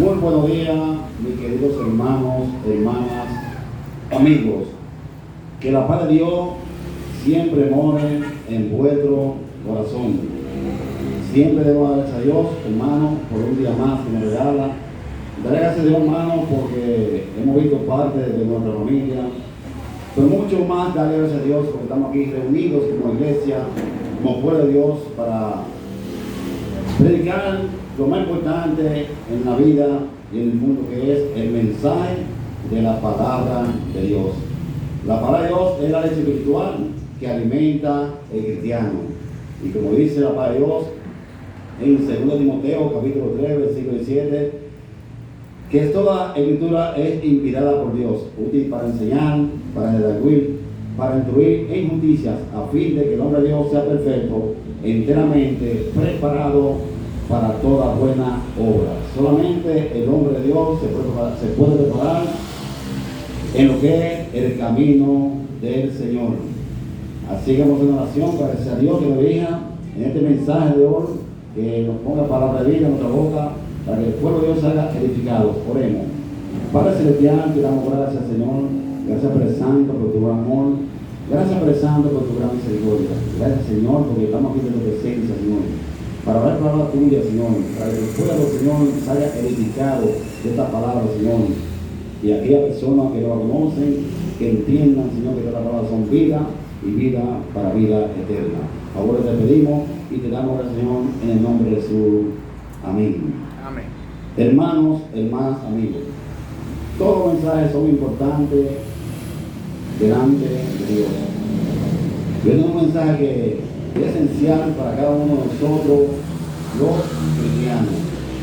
Muy buenos días, mis queridos hermanos, hermanas, amigos. Que la paz de Dios siempre more en vuestro corazón. Siempre debo dar gracias a Dios, hermano, por un día más que me regala. Daré gracias a Dios, hermano, porque hemos visto parte de nuestra familia. Pero mucho más darle gracias a Dios porque estamos aquí reunidos como iglesia, como pueblo de Dios, para predicar lo más importante en la vida y en el mundo, que es el mensaje de la palabra de Dios. La palabra de Dios es la leche espiritual que alimenta el cristiano. Y como dice la palabra de Dios en 2 Timoteo capítulo 3, versículo 17, que toda escritura es inspirada por Dios, útil para enseñar, para redarguir, para instruir en justicias, a fin de que el hombre de Dios sea perfecto, enteramente preparado para toda buena obra. Solamente el hombre de Dios se puede preparar en lo que es el camino del Señor. Así que vamos a hacer una oración para que sea Dios que nos bendiga en este mensaje de hoy, que nos ponga palabra de vida en nuestra boca, para que el pueblo de Dios salga edificado. Oremos. Padre Celestial, te damos gracias, Señor. Gracias por el Santo, por tu gran amor. Gracias por el Santo, por tu gran misericordia. Gracias, Señor, porque estamos aquí en tu presencia, Señor, para hablar palabra tuya, Señor, para que el pueblo, Señor, salga edificado de esta palabra, Señor. Y aquellas personas que no la conocen, que entiendan, Señor, que estas palabras son vida y vida para vida eterna. Ahora te pedimos y te damos gracias, Señor, en el nombre de Jesús. Amén. Amén. Hermanos, hermanas, amigos, todos los mensajes son importantes delante de Dios. Yo tengo un mensaje que es esencial para cada uno de nosotros, los cristianos.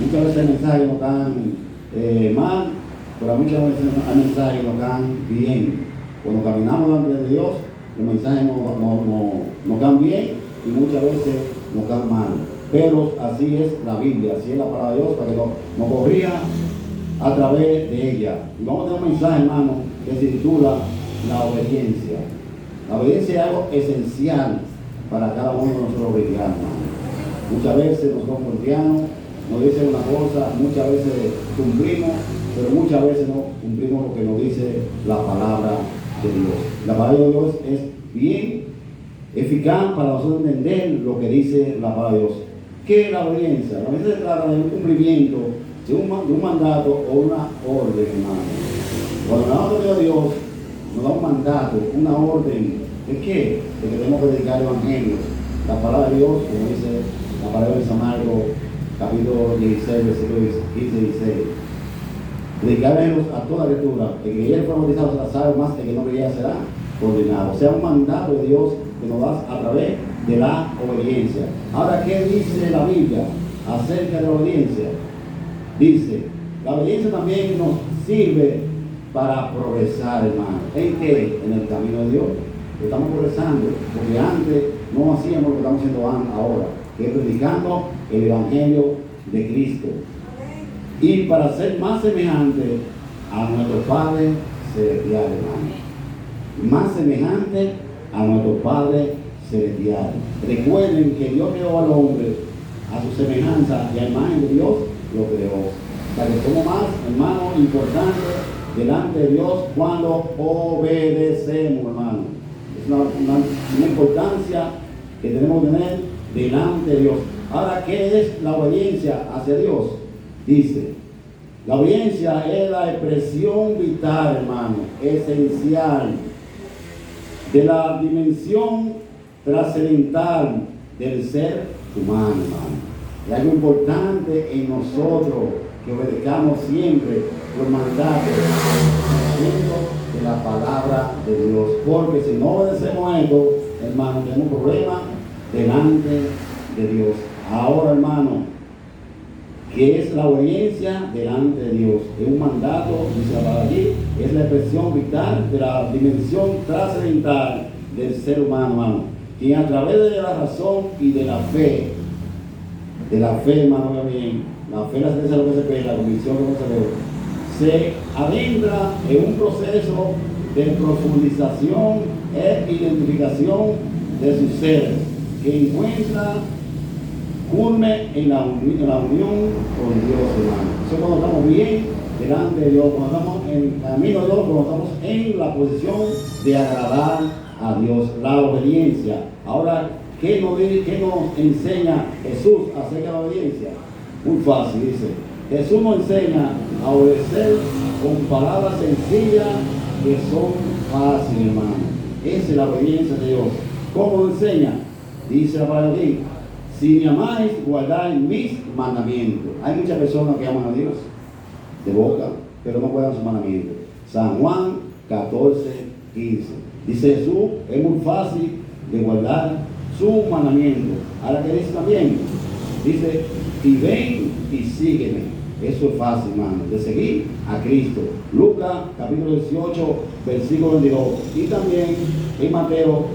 Muchas veces el mensaje no están mal, pero muchas veces hay mensajes que no están bien. Cuando caminamos delante de Dios, los mensajes no están bien y muchas veces no están mal. Pero así es la Biblia, así es la palabra de Dios, para que nos corrija a través de ella. Y vamos a tener un mensaje, hermano, que se titula La obediencia. La obediencia es algo esencial para cada uno de nosotros cristianos. Muchas veces nosotros cristianos nos dicen una cosa, muchas veces cumplimos, pero muchas veces no cumplimos lo que nos dice la palabra de Dios. La palabra de Dios es bien eficaz para nosotros entender lo que dice la palabra de Dios. ¿Qué es la obediencia? La obediencia se trata de un cumplimiento de un mandato o una orden, hermano. Cuando la orden de Dios nos da un mandato, una orden, ¿de qué? De que tenemos que predicar el Evangelio. La palabra de Dios, como dice la palabra de San Marcos, capítulo 16, versículos 15 y 16. Predicaremos a toda criatura. El que ayer fue bautizado será salvo, más el que no creía será condenado. O sea, un mandato de Dios que nos da a través de la obediencia. Ahora, ¿qué dice la Biblia acerca de la obediencia? Dice, la obediencia también nos sirve para progresar, hermano. ¿En qué? En el camino de Dios. Estamos progresando, porque antes no hacíamos lo que estamos haciendo ahora, que es predicando el Evangelio de Cristo. Y para ser más semejante a nuestro Padre Celestial, hermano. Más semejante a nuestro Padre Celestial. Recuerden que Dios creó al hombre a su semejanza y a imagen de Dios lo creó. O sea que somos más, hermano, importantes delante de Dios cuando obedecemos, hermano. Es una importancia que tenemos que tener delante de Dios. Ahora, ¿qué es la obediencia hacia Dios? Dice, la obediencia es la expresión vital, hermano, esencial de la dimensión trascendental del ser humano, hermano. Es algo importante en nosotros que obedezcamos siempre los mandatos de la palabra de Dios. Porque si no obedecemos esto, hermano, tenemos un problema delante de Dios. Ahora, hermano, ¿qué es la obediencia delante de Dios? Es un mandato, dice la palabra allí, es la expresión vital de la dimensión trascendental del ser humano, hermano. Quien a través de la razón y de la fe, hermano, bien, la fe, la certeza de lo que se ve, la convicción de lo que se ve, se adentra en un proceso de profundización e identificación de su ser, que encuentra culme en la unión con Dios, hermano. Eso es cuando estamos bien delante de Dios, cuando estamos en el camino de Dios, cuando estamos en la posición de agradar a Dios, la obediencia. Ahora, ¿qué nos enseña Jesús acerca de la obediencia? Muy fácil, dice. Jesús nos enseña a obedecer con palabras sencillas que son fáciles, hermano. Esa es la obediencia de Dios. ¿Cómo nos enseña? Dice la palabra aquí: si me amáis, guardad mis mandamientos. Hay muchas personas que aman a Dios de boca, pero no guardan sus mandamientos. San Juan 14:15. Dice Jesús, es muy fácil de guardar su mandamiento. Ahora que dice también, dice, y ven y sígueme. Eso es fácil, hermano, de seguir a Cristo. Lucas capítulo 18, versículo 22. Y también en Mateo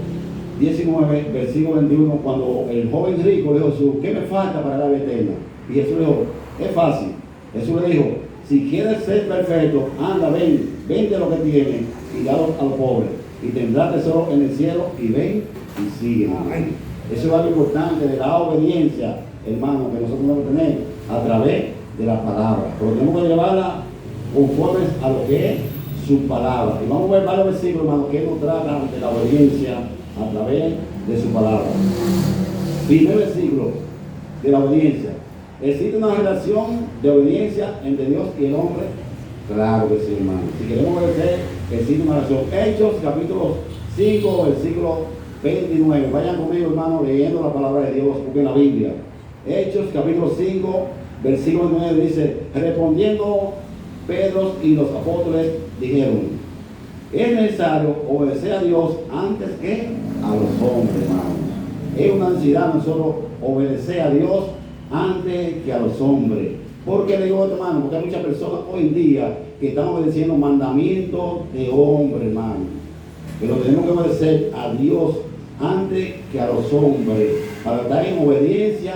19, versículo 21, cuando el joven rico le dijo a Jesús, ¿qué me falta para la vida eterna? Y Jesús le dijo, es fácil. Jesús le dijo, si quieres ser perfecto, anda, vende lo que tienes y dalo a los pobres. Y tendrás tesoro en el cielo y ven y sígueme. Eso es algo importante de la obediencia, hermano, que nosotros debemos tener a través de la palabra. Pero tenemos que llevarla conforme a lo que es su palabra. Y vamos a ver varios versículos, hermano, que nos tratan de la obediencia a través de su palabra. Primer versículo de la obediencia. ¿Existe una relación de obediencia entre Dios y el hombre? Claro que sí, hermano. Si queremos obedecer, existe una relación. Hechos, capítulo 5, versículo 29. Vayan conmigo, hermano, leyendo la palabra de Dios, porque en la Biblia. Hechos, capítulo 5, versículo 9 dice, respondiendo Pedro y los apóstoles dijeron, es necesario obedecer a Dios antes que a los hombres, hermano. Es una necesidad nosotros obedecer a Dios antes que a los hombres. ¿Por qué le digo esto, hermano? Porque hay muchas personas hoy en día que están obedeciendo mandamientos de hombres, hermano. Pero tenemos que obedecer a Dios antes que a los hombres, para estar en obediencia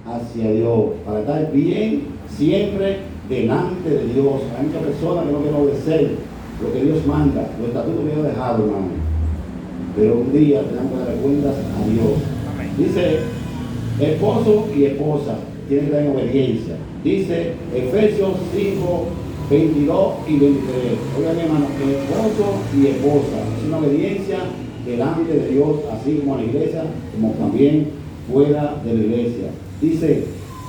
hacia Dios, para estar bien siempre delante de Dios. Hay muchas personas que no quieren obedecer lo que Dios manda, los estatutos que Dios ha dejado, hermano. Pero un día tenemos que dar cuentas a Dios. Amén. Dice, esposo y esposa tienen que estar en obediencia. Dice Efesios 5, 22 y 23. Oigan, hermano, esposo y esposa es una obediencia delante de Dios, así como a la iglesia, como también fuera de la iglesia. Dice,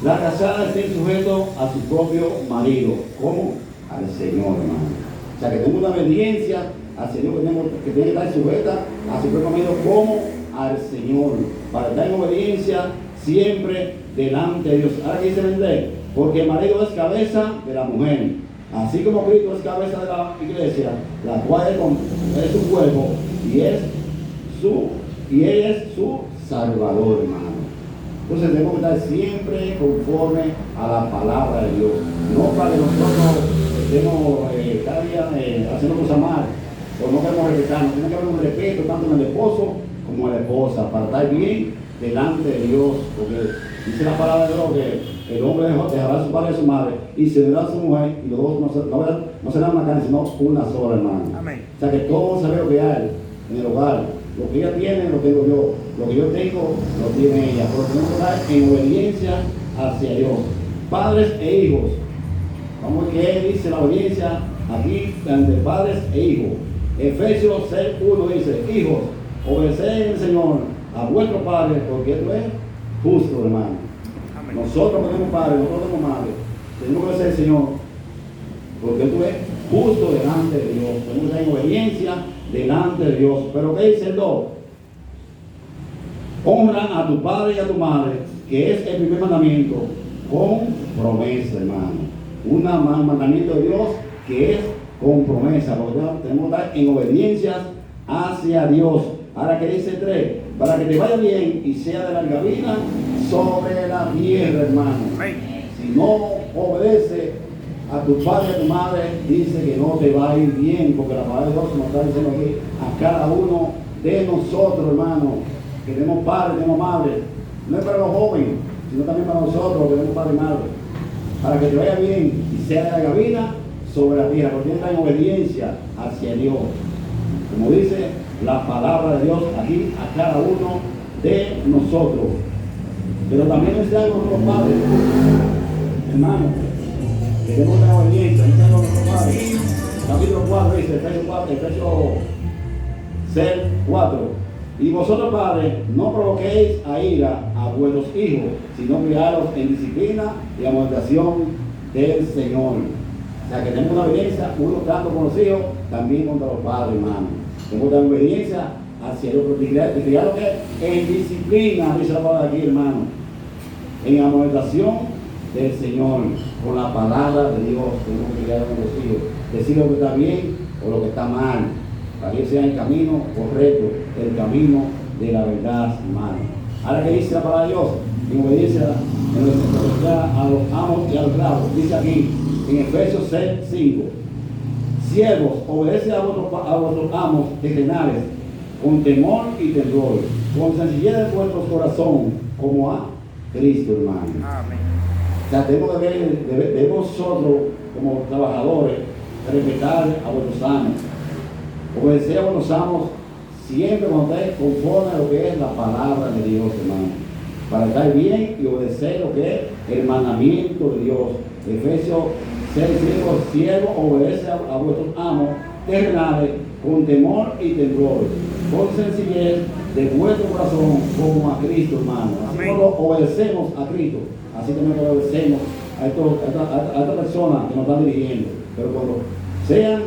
la casada esté sujeto a su propio marido, como al Señor, hermano. O sea, que tenemos una obediencia al Señor, que tiene que estar sujeta a su propio marido como al Señor, para estar en obediencia siempre delante de Dios. Ahora que dice el inglés, porque el marido es cabeza de la mujer, así como Cristo es cabeza de la iglesia, la cual es su cuerpo y él es su Salvador, hermano. Entonces tenemos que estar siempre conforme a la palabra de Dios, no para que nosotros estemos cada día haciendo cosas mal o no queremos respetarnos. Tiene que haber un respeto tanto en el esposo como en la esposa para estar bien delante de Dios, porque dice la palabra de Dios que el hombre dejará a su padre y a su madre y se unirá a su mujer y los dos no serán una carne sino una sola, hermano. Amén. O sea que todos sabemos lo que hay en el hogar. Lo que ella tiene lo tengo yo, lo que yo tengo lo tiene ella, pero tenemos que estar en obediencia hacia Dios. Padres e hijos, vamos a ver qué dice la obediencia aquí entre padres e hijos. Efesios 6:1 dice, hijos, obedeced al Señor a vuestro padre, porque esto es justo, hermano. Amén. Nosotros tenemos padres, nosotros tenemos madres, tenemos que obedecer al Señor, porque esto es justo delante de Dios. Tenemos que estar en obediencia delante de Dios. Pero ¿qué dice el 2? Honra a tu padre y a tu madre, que es el primer mandamiento, con promesa, hermano. Un mandamiento de Dios que es con promesa, porque tenemos que estar en obediencia hacia Dios. Ahora que dice 3, para que te vaya bien y sea de larga vida sobre la tierra, hermano. Si no obedece a tu padre y a tu madre, dice que no te va a ir bien, porque la palabra de Dios nos está diciendo aquí a cada uno de nosotros, hermano, que tenemos padres, tenemos madres. No es para los jóvenes, sino también para nosotros, que tenemos padre y madre. Para que te vaya bien y sea de larga vida sobre la tierra, porque tienes en obediencia hacia Dios. Como dice la palabra de Dios aquí a cada uno de nosotros. Pero también nos algo con los padres, hermano, que tenemos una obediencia, nos algo con los padres. Capítulo 4 dice, Efesios 6, 4. Y vosotros, padres, no provoquéis a ira a vuestros hijos, sino criaros en disciplina y amonestación del Señor. O sea, que tenemos una obediencia, uno tanto con los hijos, también contra los padres, hermano. Tenemos una obediencia hacia Dios, pero criaros en disciplina, dice la palabra aquí, hermano. En amonestación del Señor, con la palabra de Dios, tenemos que criar a nuestros hijos. Decir lo que está bien o lo que está mal, para que sea el camino correcto, el camino de la verdad, hermano. Ahora que dice la palabra de Dios, en obediencia a los amos y a los esclavos, dice aquí en Efesios 6, 5, siervos, obedece a vuestros amos terrenales con temor y temblor, con sencillez de vuestro corazón, como a Cristo, hermano. Amén. O sea, debemos nosotros, como trabajadores, respetar a vuestros amos, obedecer a vuestros amos siempre cuando estéis conforme a lo que es la palabra de Dios, hermano, para estar bien y obedecer lo que es el mandamiento de Dios. Efesios 6, 5, siervo, obedece a vuestros amos terrenales con temor y temblor, con sencillez de vuestro corazón, como a Cristo, hermano. Así como obedecemos a Cristo, así también obedecemos a esta persona que nos está dirigiendo, pero cuando sean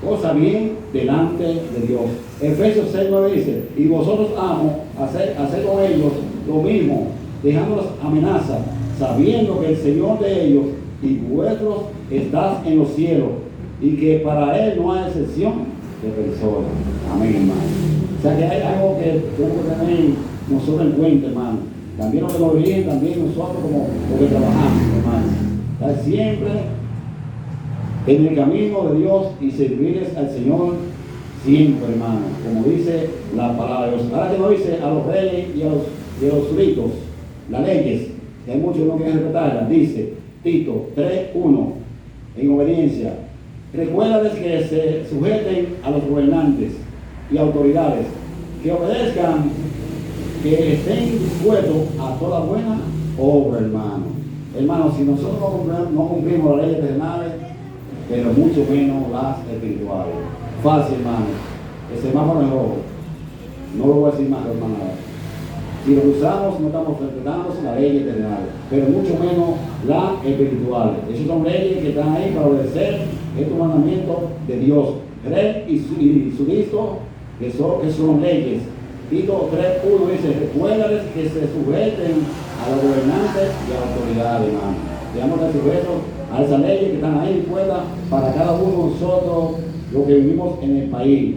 cosas bien delante de Dios. Efesios 6, 9 dice, y vosotros amos, hacer con ellos lo mismo, dejándolos amenazas, sabiendo que el Señor de ellos y vuestros está en los cielos, y que para Él no hay excepción de personas. Amén, hermano. O sea que hay algo que tenemos que tener nosotros en cuenta, hermano. También lo que nos dirigen, también nosotros como lo que trabajamos, hermano. Estar siempre en el camino de Dios y servirles al Señor siempre, hermano, como dice la palabra de Dios. Ahora que nos dice a los reyes y a los ritos, las leyes, que hay muchos que no quieren respetarlas, dice Tito 3:1, en obediencia, recuérdales que se sujeten a los gobernantes y autoridades, que obedezcan, que estén dispuestos a toda buena obra, hermano. Hermano, si nosotros no cumplimos las leyes terrenales, pero mucho menos las espirituales. Fácil, hermano. El semáforo es rojo. No lo voy a decir más, hermano. Si lo usamos, no estamos respetando las leyes terrenales, pero mucho menos las espirituales. Esas son leyes que están ahí para obedecer estos mandamientos de Dios. Cree y su listo, que son leyes. Tito 3:1 dice, recuérdales que se sujeten a los gobernantes y a la autoridad, hermano. Debemos estar sujetos a esas leyes que están ahí dispuestas para cada uno de nosotros, los que vivimos en el país.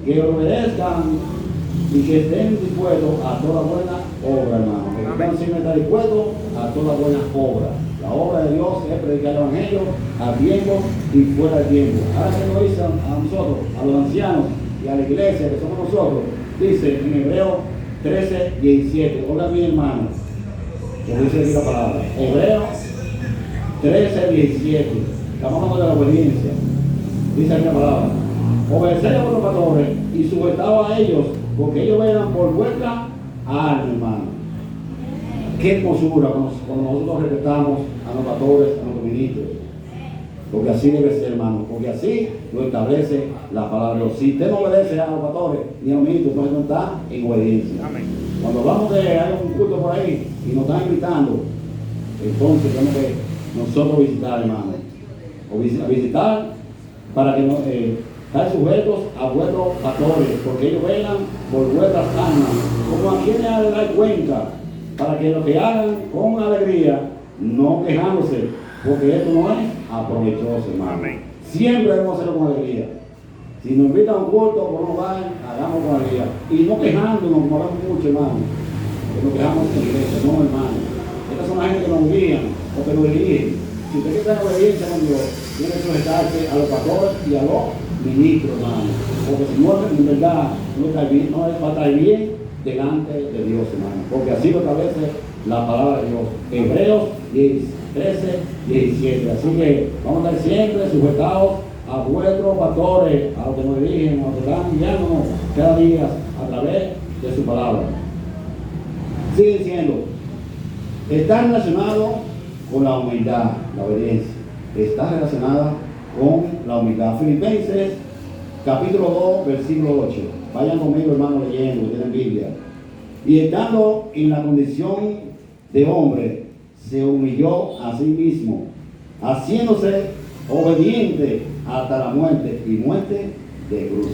Que obedezcan y que estén dispuestos a toda buena obra, hermano. Que estén siempre estar dispuestos a toda buena obra. La obra de Dios es predicar el Evangelio a tiempo y fuera de tiempo. Ahora que nos dice a nosotros, a los ancianos y a la iglesia que somos nosotros, dice en Hebreos 13:17. Oigan bien, hermanos, como dice aquí la palabra. Hebreos 13:17. Estamos hablando de la obediencia. Dice aquí la palabra. Obedeced a vuestros pastores y sujetaos a ellos, porque ellos velan por vuestra alma, hermano. Qué hermosura cuando nosotros respetamos a los pastores, a los ministros. Porque así debe ser, hermano. Porque así lo establece la palabra de Dios. Si usted no obedece a los pastores ni a los ministros, entonces no está en obediencia. Amén. Cuando hablamos de hay un culto por ahí y nos están invitando, entonces tenemos que nosotros visitar, hermano. O visitar para que nos estar sujetos a vuestros pastores, porque ellos velan por vuestras almas, como a quienes han de dar cuenta, para que lo que hagan con alegría, no quejándose, porque esto no es aprovechoso, hermano. Amén. Siempre debemos hacerlo con alegría. Si nos invitan a un culto, por no vayan, hagamos con alegría. Y no quejándonos, como hablamos mucho, hermano. Que nos quejamos en la iglesia, no, hermano. Estas son las gente que nos guían o que nos dirigen. Si usted quiere tener obediencia con Dios, tiene que sujetarse a los pastores y a los ministros, hermano. Porque si no, en verdad, no va a estar bien delante de Dios, hermano. Porque así lo establece la palabra de Dios. Hebreos 13:17. Así que vamos a estar siempre sujetados a vuestros pastores, a los que nos dirigen, a los que están guiándonos cada día a través de su palabra. Sigue diciendo, Está relacionado con la humildad, la obediencia. Está relacionada con la humildad. Filipenses capítulo 2, versículo 8. Vayan conmigo, hermanos, leyendo, tienen Biblia. Y estando en la condición de hombre, se humilló a sí mismo, haciéndose obediente hasta la muerte y muerte de cruz.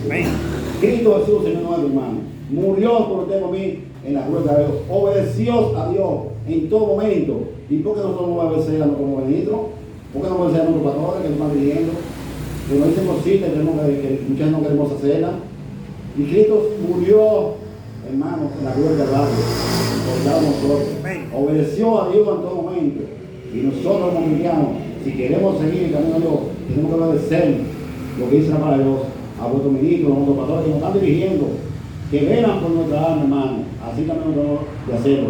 Cristo Jesús, Señor nuestro, hermano, murió por usted y por mí en la cruz de Dios, obedeció a Dios en todo momento. ¿Y por qué nosotros no obedecemos a nuestros ministros? ¿Por qué no obedecemos a nuestros pastores que nos están dirigiendo? Que nos dicen cositas que muchas no queremos hacerlas. Y Cristo murió, hermano, en la cruz del Calvario por cada nosotros. Obedeció a Dios en todo momento. Y nosotros como cristianos, si queremos seguir el camino de Dios, tenemos que obedecer lo que dice la palabra de Dios a vuestros ministros, a vuestros pastores que nos están dirigiendo, que velan por nuestra alma, hermano. Así también nosotros de hacerlo.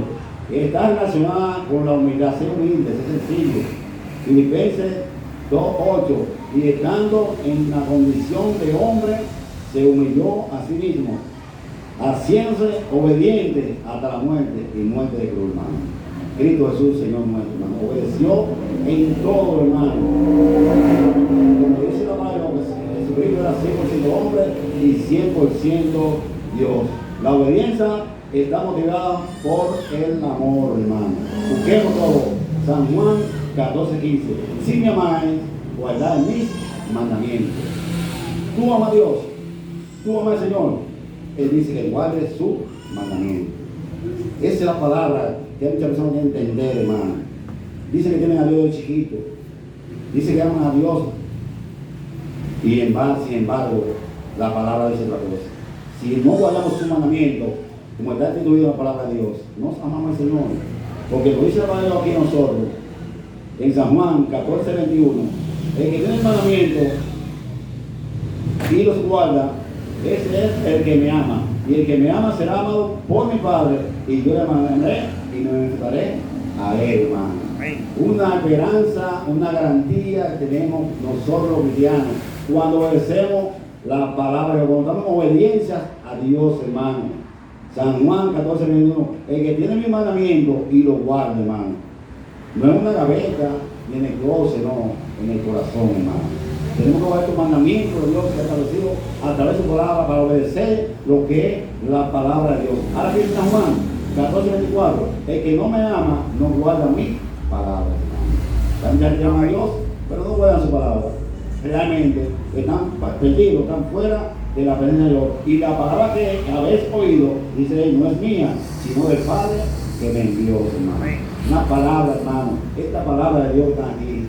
Está relacionada con la humildad, ser humilde, ser sencillo. Filipenses 2:8. Y estando en la condición de hombre, se humilló a sí mismo, haciéndose obediente hasta la muerte y muerte de cruz, hermano. Cristo Jesús, Señor nuestro, hermano, obedeció en todo, hermano. Como dice la palabra, Jesucristo era 100% hombre y 100% Dios. La obediencia está motivada por el amor, hermano. Busquemos todo. San Juan 14:15. Si me amáis, guardad mis mandamientos. Tú amas a Dios, tú amas al Señor. Él dice que guarde su mandamiento. Esa es la palabra que hay muchas personas que entender, hermano. Dice que tienen a Dios de chiquito. Dice que aman a Dios. Y sin embargo, la palabra dice otra cosa. Si no guardamos su mandamiento, como está instituido la palabra de Dios, nos amamos al Señor. Porque lo dice la palabra de Dios aquí nosotros, en San Juan 14:21, el que tiene el mandamiento y los guarda, ese es el que me ama. Y el que me ama será amado por mi Padre, y yo le amaré y me manifestaré a él, hermano. Una esperanza, una garantía que tenemos nosotros los cristianos cuando obedecemos la palabra de Dios, cuando damos obediencia a Dios, hermano. San Juan 14:21, el que tiene mi mandamiento y lo guarda, hermano. No es una gaveta ni en el closet, no, en el corazón, hermano. Tenemos que guardar estos mandamientos de Dios que ha establecido a través de su palabra para obedecer lo que es la palabra de Dios. Ahora dice San Juan 14:24, el que no me ama no guarda mi palabra, hermano. También llaman a Dios, pero no guardan su palabra. Realmente están perdidos, están fuera de la presencia de Dios. Y la palabra que habéis oído, dice él, no es mía, sino del Padre que me envió, hermano. Una palabra, hermano. Esta palabra de Dios está aquí.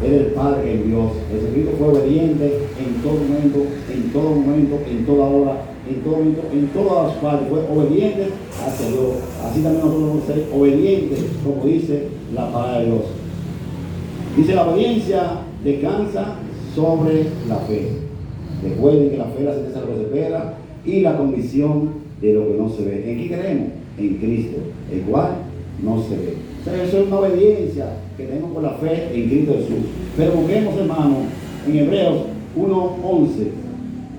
Es del Padre que envió. Jesucristo fue obediente en todo momento, en todo momento, en toda hora, en todo momento, en todas las partes. Fue obediente hacia Dios. Así también nosotros debemos ser obedientes, como dice la palabra de Dios. Dice, la obediencia descansa sobre la fe. Recuerden que la fe es la certeza de lo que se espera y la convicción de lo que no se ve. ¿En qué creemos? En Cristo, el cual no se ve. O sea, eso es una obediencia que tenemos por la fe en Cristo Jesús. Pero busquemos, hermano, en Hebreos 1:11.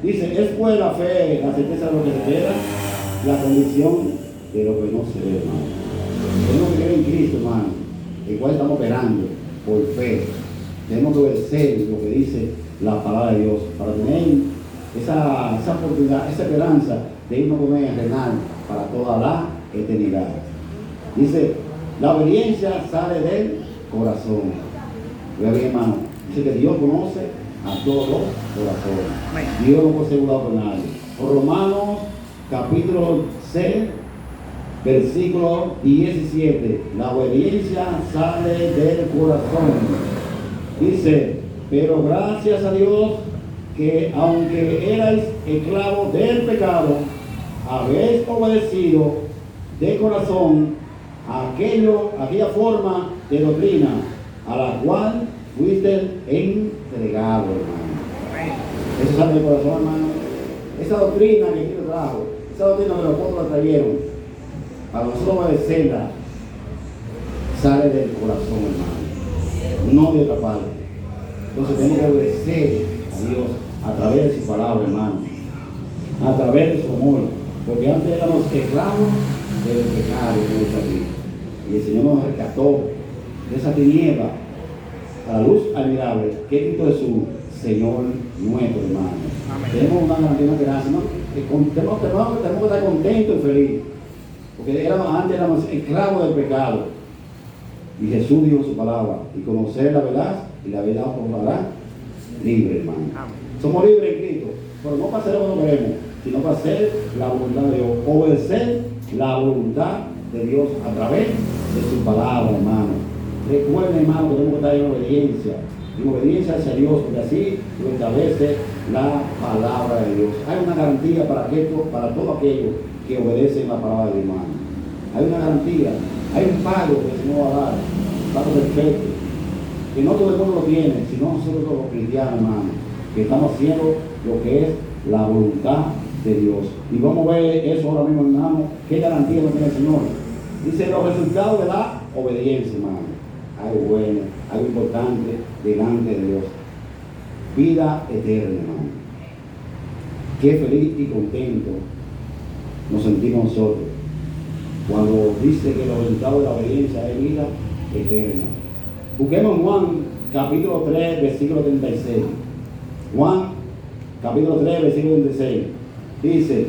Dice, es pues la fe, la certeza de lo que se espera, la convicción de lo que no se ve, hermano. Tenemos que creer en Cristo, hermano, el cual estamos operando por fe. Tenemos que obedecer lo que dice la palabra de Dios para tener esa oportunidad, esa esperanza de irnos con ella renal para toda la eternidad. Dice, la obediencia sale del corazón. Vea bien, hermano. Dice que Dios conoce a todos los corazones. Dios no puede ser burlado por nadie. Por Romanos capítulo 6, versículo 17. La obediencia sale del corazón. Dice, pero gracias a Dios que aunque erais esclavos del pecado, habéis obedecido de corazón aquella forma de doctrina a la cual fuiste entregado, hermano. Eso sale del corazón, hermano. Esa doctrina que Cristo trajo, esa doctrina que los apóstoles trajeron, para nosotros obedecerla, sale del corazón, hermano, no de otra parte. Entonces tenemos que obedecer a Dios a través de su palabra, hermano, a través de su amor, porque antes éramos esclavos del pecado, como dice aquí. Y el Señor nos rescató de esa tiniebla a la luz admirable que es Cristo Jesús, Señor nuestro, hermano. Amén. Tenemos una grandísima esperanza, ¿no? Tenemos que estar contentos y felices. Porque antes éramos esclavos del pecado. Y Jesús dijo su palabra. Y conocer la verdad, y la verdad os hará libre, hermano. Amén. Somos libres en Cristo. Pero no para hacer lo que queremos, sino para hacer la voluntad de Dios. Obedecer la voluntad de Dios a través de su palabra, hermano. Recuerden, hermano, que tenemos que estar en obediencia hacia Dios, porque así lo establece la palabra de Dios. Hay una garantía para todo aquello que obedecen la palabra de Dios, hermano. Hay una garantía, hay un pago que el Señor va a dar, un pago perfecto, que no todo el mundo lo tiene, sino nosotros los cristianos, hermano, que estamos haciendo lo que es la voluntad de Dios. Y vamos a ver eso ahora mismo, hermano, qué garantía nos tiene el Señor. Dice los resultados de la obediencia, hermano. Algo bueno, algo importante delante de Dios. Vida eterna, hermano. Qué feliz y contento nos sentimos nosotros cuando dice que los resultados de la obediencia es vida eterna. Busquemos Juan capítulo 3, versículo 36. Juan capítulo 3, versículo 36. Dice,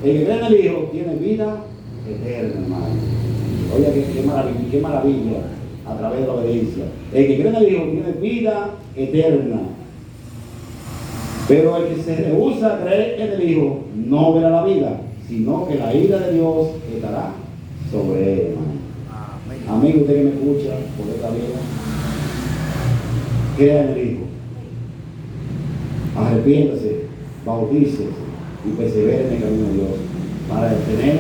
el que cree en el Hijo tiene vida eterna, hermano. Oiga, qué maravilla a través de la obediencia. El que cree en el Hijo tiene vida eterna. Pero el que se rehúsa a creer en el Hijo no verá la vida, sino que la ira de Dios estará sobre él, hermano. Amigo, usted que me escucha por esta vida, crea en el Hijo. Arrepiéntase, bautícese y persevere en el camino de Dios para tener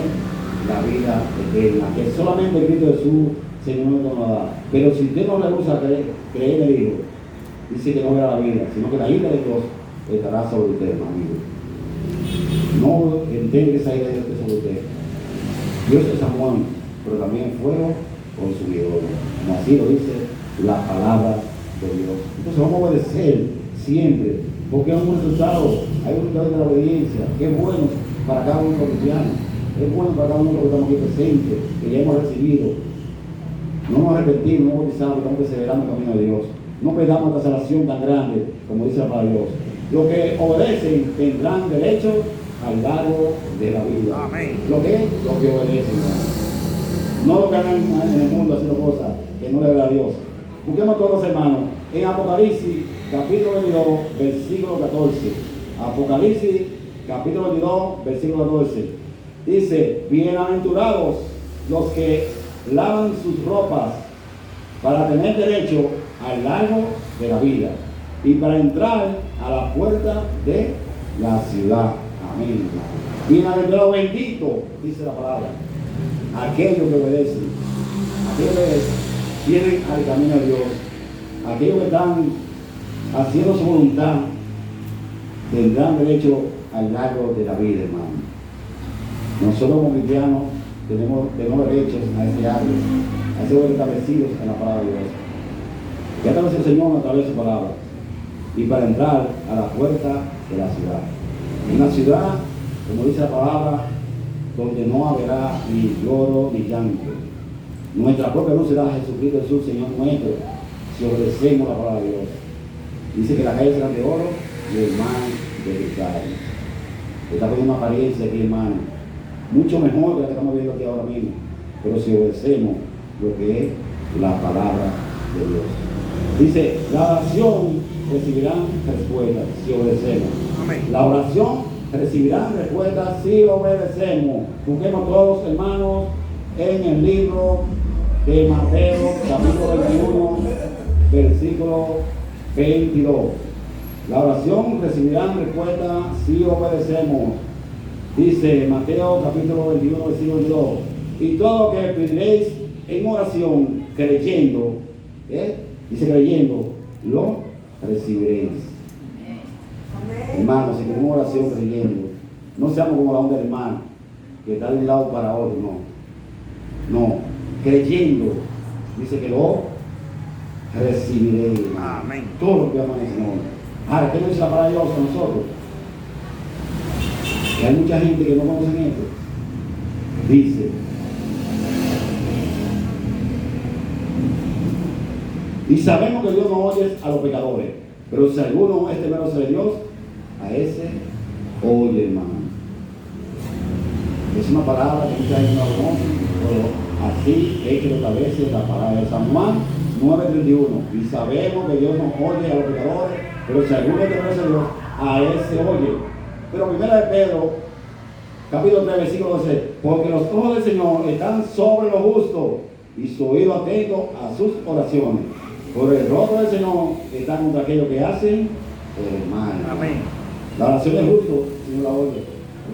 la vida eterna, que solamente Cristo Jesús, Señor, nos va a dar. Pero si usted no rehúsa a creer en el Hijo, dice que no verá la vida, sino que la ira de Dios estará sobre usted, amigo. No entiende esa ira de Dios sobre usted. Dios es amor, pero también fuego consumidor. Como así lo dice la palabra de Dios. Entonces vamos a obedecer siempre, porque hay un resultado de la obediencia, que es bueno para cada uno de los cristianos. Es bueno para cada uno de los que estamos aquí presentes, que ya hemos recibido. No nos arrepentimos, no hemos bautizado, estamos perseverando en el camino de Dios. No perdamos esta salvación tan grande, como dice la palabra de Dios. Los que obedecen tendrán derecho al largo de la vida. Amén. Lo que obedecen. No lo que hagan en el mundo haciendo cosas que no le agrada a Dios. Busquemos todos, hermanos, en Apocalipsis, capítulo 22, versículo 14. Apocalipsis, capítulo 22, versículo 14. Dice, bienaventurados los que lavan sus ropas para tener derecho al largo de la vida y para entrar a la puerta de la ciudad. Amén. Bienaventurado, bendito, dice la palabra, aquellos que obedecen, aquellos que vienen al camino de Dios, aquellos que están haciendo su voluntad, tendrán derecho al largo de la vida, hermano. Nosotros como cristianos tenemos derechos a ese árbol, a ser establecidos en la palabra de Dios. Ya establece el Señor a través de su palabra. Y para entrar a la puerta de la ciudad. Una ciudad, como dice la palabra, donde no habrá ni lloro ni llanto. Nuestra propia luz será Jesucristo Jesús, Señor nuestro, si obedecemos la palabra de Dios. Dice que las calles serán de oro y el mar de cristal. Está poniendo una apariencia aquí, hermano, mucho mejor que la que estamos viendo aquí ahora mismo, pero si obedecemos lo que es la palabra de Dios. Dice, la oración recibirá respuesta si obedecemos. Amén. La oración recibirá respuesta si obedecemos. Busquemos todos, hermanos, en el libro de Mateo, capítulo 21, versículo 22. La oración recibirá respuesta si obedecemos. Dice Mateo capítulo 21, versículo 22. Y todo lo que pediréis en oración, creyendo, dice creyendo, lo recibiréis. Hermanos, si queremos oración creyendo, no seamos como la onda del hermano, que está de un lado para otro, no. No, creyendo, dice que lo recibiréis. Amén. Todo lo que vamos a decir, Señor. Ahora, ¿qué nos dice la palabra de Dios a nosotros? Que hay mucha gente que no conoce esto. Dice, Y sabemos que Dios no oye a los pecadores, pero si alguno es temeroso de Dios, a ese oye, hermano. Es una palabra que mucha gente no conoce, pero así es que lo establece la palabra de San Juan 9:31. Y sabemos que Dios no oye a los pecadores, pero si alguno es temeroso de Dios, a ese oye. Pero primera de Pedro, capítulo 3, versículo 12, porque los ojos del Señor están sobre los justos y su oído atento a sus oraciones. Por el rostro del Señor está contra aquellos que hacen el mal. Amén. La oración es justo, Señor la oye.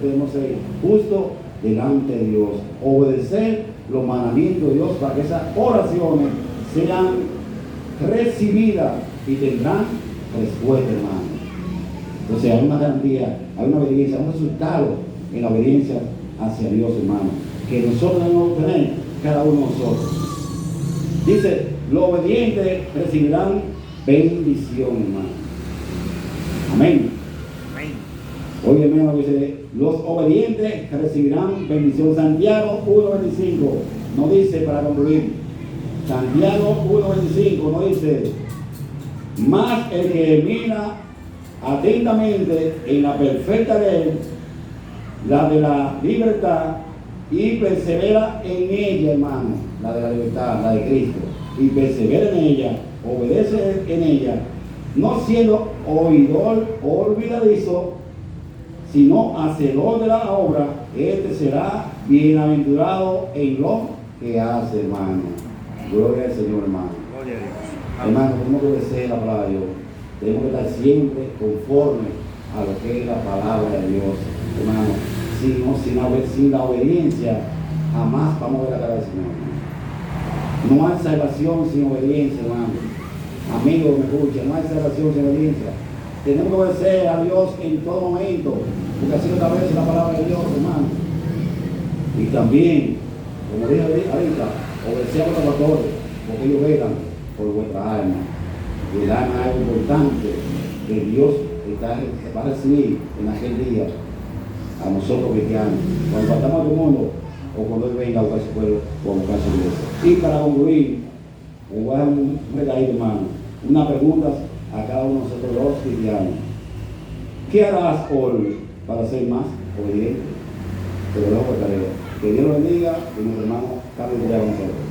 Debemos ser justos delante de Dios, obedecer los mandamientos de Dios para que esas oraciones sean recibidas y tendrán respuesta, hermano. Entonces hay una garantía, hay una obediencia, un resultado en la obediencia hacia Dios, hermano, que nosotros debemos tener, cada uno de nosotros. Dice, los obedientes recibirán bendición, hermano. Amén. Amén. Oye, hermano, dice, los obedientes recibirán bendición. Santiago 1:25 no dice, para concluir, Santiago 1:25 no dice, más el que mira atentamente en la perfecta ley, la de la libertad, y persevera en ella, hermano, la de la libertad, la de Cristo, y persevera en ella, obedece en ella, no siendo oidor olvidadizo, sino hacedor de la obra, este será bienaventurado en lo que hace, hermano. Gloria al Señor, hermano. Gloria a Dios. Hermano, tenemos que obedecer la palabra de Dios. Tenemos que estar siempre conforme a lo que es la palabra de Dios, hermano. Sin la obediencia, jamás vamos a ver la cara del Señor. No hay salvación sin obediencia, hermano. Amigo, me escucha, no hay salvación sin obediencia. Tenemos que obedecer a Dios en todo momento, porque así lo establece la palabra de Dios, hermano. Y también, como dije ahorita, obedecer a los pastores, porque ellos velan por vuestra alma. Y el alma es algo importante que Dios va a recibir en aquel día a nosotros cristianos, cuando partamos del mundo o cuando Él venga a buscar su pueblo o a buscar su iglesia. Y para concluir, les voy a dar un regalito, hermano, una pregunta a cada uno de nosotros los cristianos. ¿Qué harás hoy para ser más obediente? Te lo dejo por tarea. Que Dios lo bendiga y nuestro hermano Carlos González.